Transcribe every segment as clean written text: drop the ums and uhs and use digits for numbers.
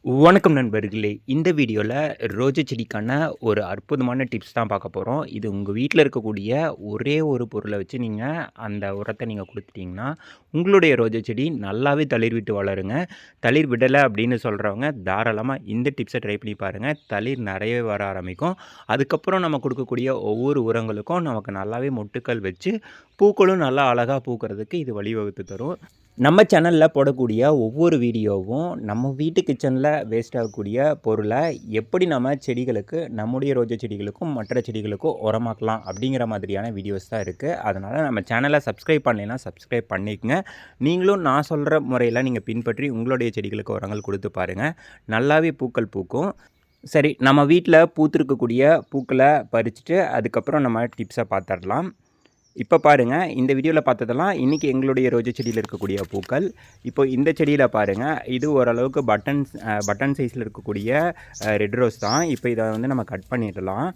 வணக்கம் நண்பர்களே! இந்த வீடியோல ரோஜா செடிக்கான ஒரு அற்புதமான டிப்ஸ் தான் பார்க்க போறோம். இது உங்க வீட்ல இருக்கக்கூடிய ஒரே ஒரு பொருள வச்சு நீங்க அந்த உரத்த நீங்க குடுத்துட்டீங்கன்னா, உங்களுடைய ரோஜா செடி நல்லாவே தளிர் விட்டு வளருங்க. தளிர் விடல அப்படின்னு சொல்றவங்க தாராளமா இந்த டிப்ஸ ட்ரை பண்ணி பாருங்க. தளிர் நெறையவே வர ஆரம்பிக்கும். அதுக்கப்புறம் நம்ம குடுக்கக்கூடிய ஒவ்வொரு உரங்களுக்கும் நமக்கு நல்லாவே மொட்டுக்கள் வச்சு, பூக்களும் நல்லா அழகா பூக்கறதுக்கு இது வழிவகுத்து தரும். நம்ம சேனல்ல போடக்கூடிய ஒவ்வொரு வீடியோவும், நம்ம வீட்டு கிச்சன்ல வேஸ்ட் ஆகக்கூடிய பொருள எப்படி நம்ம செடிகளுக்கு, நம்முடைய ரோஜா செடிகளுக்கும், மற்ற செடிகளுக்கும் உரமாக்கலாம் அப்படிங்கிற மாதிரியான வீடியோஸ் தான் இருக்கு. அதனால நம்ம சேனல சப்ஸ்கிரைப் பண்ணலைன்னா சப்ஸ்கிரைப் பண்ணிக்கங்க. நீங்களும் நான் சொல்ற முறையில நீங்க பின்பற்றி உங்களுடைய செடிகளுக்கு உரங்கள் குடுத்து பாருங்க. நல்லாவே பூக்கள் பூக்கும். சரி, நம்ம வீட்ல பூத்திருக்கக்கூடிய பூக்கள பறிச்சுட்டு, அதுக்கப்புறம் நம்ம டிப்ஸ பாத்துரலாம். இப்போ பாருங்க, இந்த வீடியோல பார்த்ததெல்லாம் இன்னைக்கு எங்களுடைய ரோஜா செடியில இருக்கக்கூடிய பூக்கள். இப்போ இந்த செடியில பாருங்க, இது ஓரளவுக்கு பட்டன் சைஸ்ல இருக்கக்கூடிய ரெட் ரோஸ் தான். இப்போ இத வந்து நம்ம கட் பண்ணிடலாம்.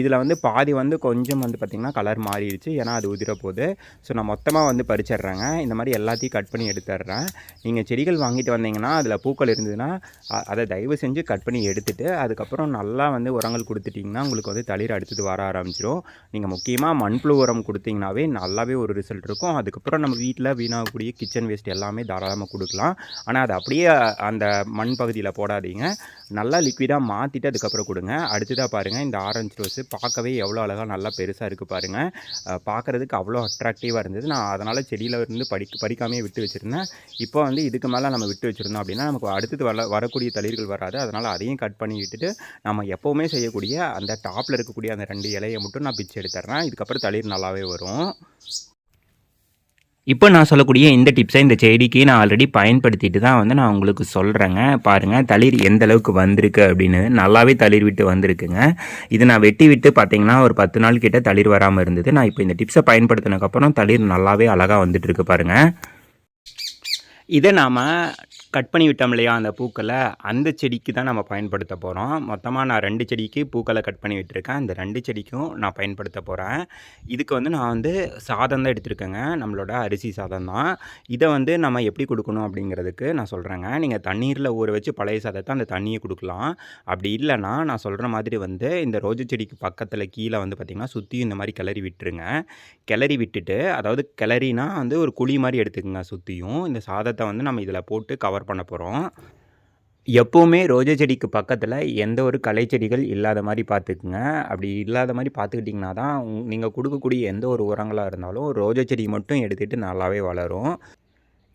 இதில வந்து பாதி வந்து கொஞ்சம் வந்து பார்த்திங்கன்னா கலர் மாறிடுச்சு. ஏன்னா அது உதிர போகுது. ஸோ நான் மொத்தமா வந்து பறிச்சிடுறேங்க. இந்த மாதிரி எல்லாத்தையும் கட் பண்ணி எடுத்துடுறேன். நீங்கள் செடிகள் வாங்கிட்டு வந்தீங்கன்னா, அதில் பூக்கள் இருந்ததுன்னா அதை தயவு செஞ்சு கட் பண்ணி எடுத்துட்டு, அதுக்கப்புறம் நல்லா வந்து உரங்கள் கொடுத்துட்டிங்கன்னா உங்களுக்கு வந்து தளிர் அடுத்தது வர ஆரம்பிச்சிடும். நீங்கள் முக்கியமாக மண்புழு உரம் கொடுத்தீங்கன்னாவே நல்லாவே ஒரு ரிசல்ட் இருக்கும். அதுக்கப்புறம் நம்ம வீட்டில் வீணாகக்கூடிய கிச்சன் வேஸ்ட் எல்லாமே தாராளமாக கொடுக்கலாம். ஆனால் அதை அப்படியே அந்த மண் பகுதியில் போடாதீங்க. நல்லா லிக்விடாக மாற்றிட்டு அதுக்கப்புறம் கொடுங்க. அடுத்ததாக பாருங்கள், இந்த ஆரஞ்சு ரோஸு பார்க்கவே எவ்வளோ அழகாக நல்லா பெருசாக இருக்குது பாருங்கள். பார்க்குறதுக்கு அவ்வளோ அட்ராக்டிவாக இருந்தது. நான் அதனால் செடியில் இருந்து பறிக்காமே விட்டு வச்சுருந்தேன். இப்போ வந்து இதுக்கு மேலே நம்ம விட்டு வச்சுருந்தோம் அப்படின்னா நமக்கு அடுத்தது வரக்கூடிய தளிர்கள் வராது. அதனால் அதையும் கட் பண்ணி விட்டுட்டு நம்ம எப்போவுமே செய்யக்கூடிய அந்த டாப்பில் இருக்கக்கூடிய அந்த 2 இலையை மட்டும் நான் பிச்சு எடுத்துட்றேன். இதுக்கப்புறம் தளிர் நல்லாவே வரும். இப்போ நான் சொல்லக்கூடிய இந்த டிப்ஸை இந்த செடிக்கு நான் ஆல்ரெடி பயன்படுத்திட்டு தான் வந்து நான் உங்களுக்கு சொல்கிறேங்க. பாருங்கள், தளிர் எந்த அளவுக்கு வந்திருக்கு அப்படின்னு. நல்லாவே தளிர் விட்டு வந்திருக்குங்க. இது நான் வெட்டி விட்டு பார்த்தீங்கன்னா ஒரு 10 நாள் கிட்ட தளிர் வராமல் இருந்தது. நான் இப்போ இந்த டிப்ஸை பயன்படுத்தினதுக்கப்புறம் தளிர் நல்லாவே அழகாக வந்துட்டு இருக்கு பாருங்கள். இதை நாம் கட் பண்ணி விட்டோம் இல்லையா அந்த பூக்களை, அந்த செடிக்கு தான் நம்ம பயன்படுத்த போகிறோம். மொத்தமாக நான் 2 செடிக்கு பூக்களை கட் பண்ணி விட்டுருக்கேன். அந்த 2 செடிக்கும் நான் பயன்படுத்த போகிறேன். இதுக்கு வந்து நான் வந்து சாதம் தான் எடுத்துருக்கேங்க. நம்மளோட அரிசி சாதம் தான். இதை வந்து நம்ம எப்படி கொடுக்கணும் அப்படிங்கிறதுக்கு நான் சொல்கிறேங்க. நீங்கள் தண்ணீரில் ஊற வச்சு பழைய சாதத்தை அந்த தண்ணியை கொடுக்கலாம். அப்படி இல்லைன்னா நான் சொல்கிற மாதிரி வந்து இந்த ரோஜா செடிக்கு பக்கத்தில் கீழே வந்து பார்த்திங்கன்னா சுற்றியும் இந்த மாதிரி கிளறி விட்டுருங்க. கிளறி விட்டுட்டு, அதாவது கிளறினா வந்து ஒரு குழி மாதிரி எடுத்துக்கோங்க சுற்றியும். இந்த சாதத்தை வந்து நம்ம இதில் போட்டு கவர் பண்ண போகிறோம். எப்போவுமே ரோஜா செடிக்கு பக்கத்தில் எந்த ஒரு களை செடிகள் இல்லாத மாதிரி பார்த்துக்குங்க. அப்படி இல்லாத மாதிரி பார்த்துக்கிட்டிங்கன்னா தான் நீங்கள் கொடுக்கக்கூடிய எந்த ஒரு உரங்களாக இருந்தாலும் ரோஜா செடி மட்டும் எடுத்துகிட்டு நல்லாவே வளரும்.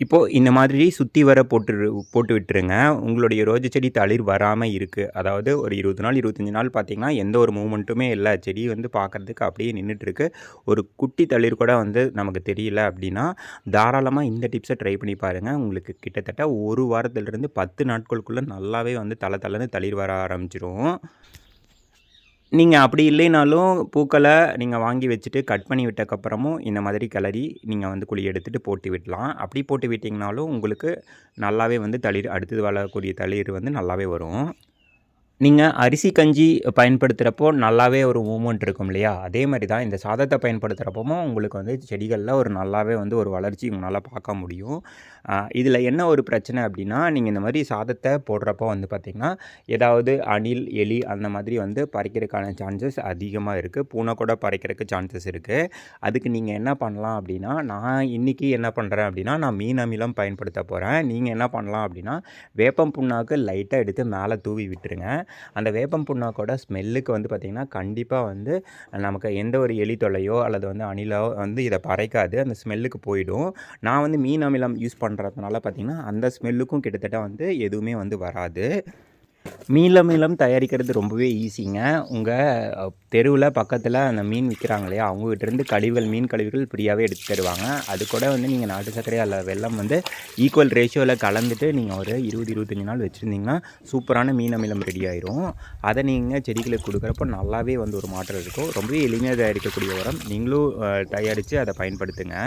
இப்போது இந்த மாதிரி சுற்றி வர போட்டு விட்டுருங்க. உங்களுடைய ரோஜா செடி தளிர் வராமல் இருக்குது. அதாவது ஒரு 20 நாள் 25 நாள் பார்த்தீங்கன்னா எந்த ஒரு மூவ்மெண்ட்டுமே இல்லை. செடி வந்து பார்க்குறதுக்கு அப்படியே நின்றுட்டுருக்கு. ஒரு குட்டி தளிர் கூட வந்து நமக்கு தெரியல அப்படின்னா தாராளமாக இந்த டிப்ஸை ட்ரை பண்ணி பாருங்கள். உங்களுக்கு கிட்டத்தட்ட ஒரு வாரத்திலிருந்து 10 நாட்களுக்குள்ளே நல்லாவே வந்து தளன்னு தளிர் வர ஆரம்பிச்சிடும். நீங்கள் அப்படி இல்லைனாலும் பூக்களை நீங்கள் வாங்கி வச்சுட்டு கட் பண்ணி விட்டக்கப்புறமும் இந்த மாதிரி கிளறி நீங்கள் வந்து குழி எடுத்துகிட்டு போட்டு விடலாம். அப்படி போட்டு விட்டிங்கனாலும் உங்களுக்கு நல்லாவே வந்து தளிர் அடுத்தது வளரக்கூடிய தளிர் வந்து நல்லாவே வரும். நீங்கள் அரிசி கஞ்சி பயன்படுத்துகிறப்போ நல்லாவே ஒரு மூவ்மெண்ட் இருக்கும் இல்லையா? அதே மாதிரி தான் இந்த சாதத்தை பயன்படுத்துகிறப்பவும் உங்களுக்கு வந்து செடிகளில் ஒரு நல்லாவே வந்து ஒரு வளர்ச்சி உங்களால் பார்க்க முடியும். இதில் என்ன ஒரு பிரச்சனை அப்படின்னா, நீங்கள் இந்த மாதிரி சாதத்தை போடுறப்போ வந்து பார்த்திங்கன்னா, ஏதாவது அணில், எலி அந்த மாதிரி வந்து பறிக்கிறதுக்கான சான்சஸ் அதிகமாக இருக்குது. பூனை கூட பறிக்கிறதுக்கு சான்சஸ் இருக்குது. அதுக்கு நீங்கள் என்ன பண்ணலாம் அப்படின்னா, நான் இன்றைக்கி என்ன பண்ணுறேன் அப்படின்னா, நான் மீன் அமிலம் பயன்படுத்த போகிறேன். நீங்கள் என்ன பண்ணலாம் அப்படின்னா, வேப்பம் புண்ணாக்கு லைட்டாக எடுத்து மேலே தூவி விட்டுருங்க. அந்த வேப்பம் புண்ணாக்கோட ஸ்மெல்லுக்கு வந்து பார்த்திங்கன்னா கண்டிப்பாக வந்து நமக்கு எந்த ஒரு எலி தொல்லையோ அல்லது வந்து அணிலோ வந்து இதை பறைக்காது. அந்த ஸ்மெல்லுக்கு போயிடும். நான் வந்து மீன் அமிலம் யூஸ் பண்ணுறதுனால பார்த்திங்கன்னா அந்த ஸ்மெல்லுக்கும் கிட்டத்தட்ட வந்து எதுவுமே வந்து வராது. மீளம் தயாரிக்கிறது ரொம்பவே ஈஸிங்க. உங்கள் தெருவில் பக்கத்தில் அந்த மீன் விற்கிறாங்க இல்லையா, அவங்ககிட்டருந்து கழிவுகள், மீன் கழிவுகள் ஃப்ரீயாகவே எடுத்து தருவாங்க. அது கூட வந்து நீங்கள் நாட்டு சர்க்கரை அல்ல வெல்லம் வந்து ஈக்குவல் ரேஷியோவில் கலந்துட்டு நீங்கள் ஒரு 20-25 நாள் வச்சுருந்தீங்கன்னா சூப்பரான மீன் அமிலம் ரெடி ஆயிரும். அதை நீங்கள் செடிகளுக்கு கொடுக்குறப்போ நல்லாவே வந்து ஒரு மாற்றம் இருக்கும். ரொம்பவே எளிமையாக தயாரிக்கக்கூடிய உரம். நீங்களும் தயாரித்து அதை பயன்படுத்துங்க.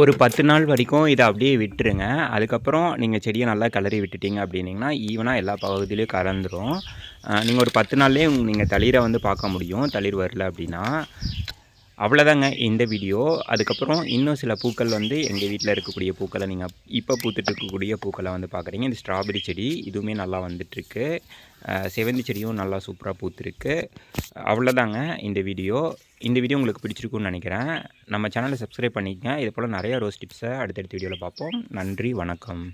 ஒரு 10 நாள் வரைக்கும் இதை அப்படியே விட்டுருங்க. அதுக்கப்புறம் நீங்கள் செடியை நல்லா கிளறி விட்டுட்டீங்க அப்படின்னிங்கன்னா ஈவனாக எல்லா பகுதியிலையும் கலந்துரும். நீங்கள் ஒரு 10 நாள்லேயே நீங்கள் தளிரை வந்து பார்க்க முடியும், தளிர் வரல அப்படின்னா. அவ்வளோதாங்க இந்த வீடியோ. அதுக்கப்புறம் இன்னும் சில பூக்கள் வந்து எங்கள் வீட்டில் இருக்கக்கூடிய பூக்களை நீங்கள் இப்போ பூத்துட்டு இருக்கக்கூடிய பூக்களை வந்து பார்க்குறீங்க. இந்த ஸ்ட்ராபெரி செடி இதுவுமே நல்லா வந்துட்டுருக்கு. செவந்தி செடியும் நல்லா சூப்பராக பூத்துருக்கு. அவ்வளோதாங்க இந்த வீடியோ. இந்த வீடியோ உங்களுக்கு பிடிச்சிருக்குன்னு நினைக்கிறேன். நம்ம சேனலை சப்ஸ்கிரைப் பண்ணிக்கங்க. இது போல் நிறையா ரோஸ் டிப்ஸை அடுத்தடுத்த வீடியோவில் பார்ப்போம். நன்றி, வணக்கம்.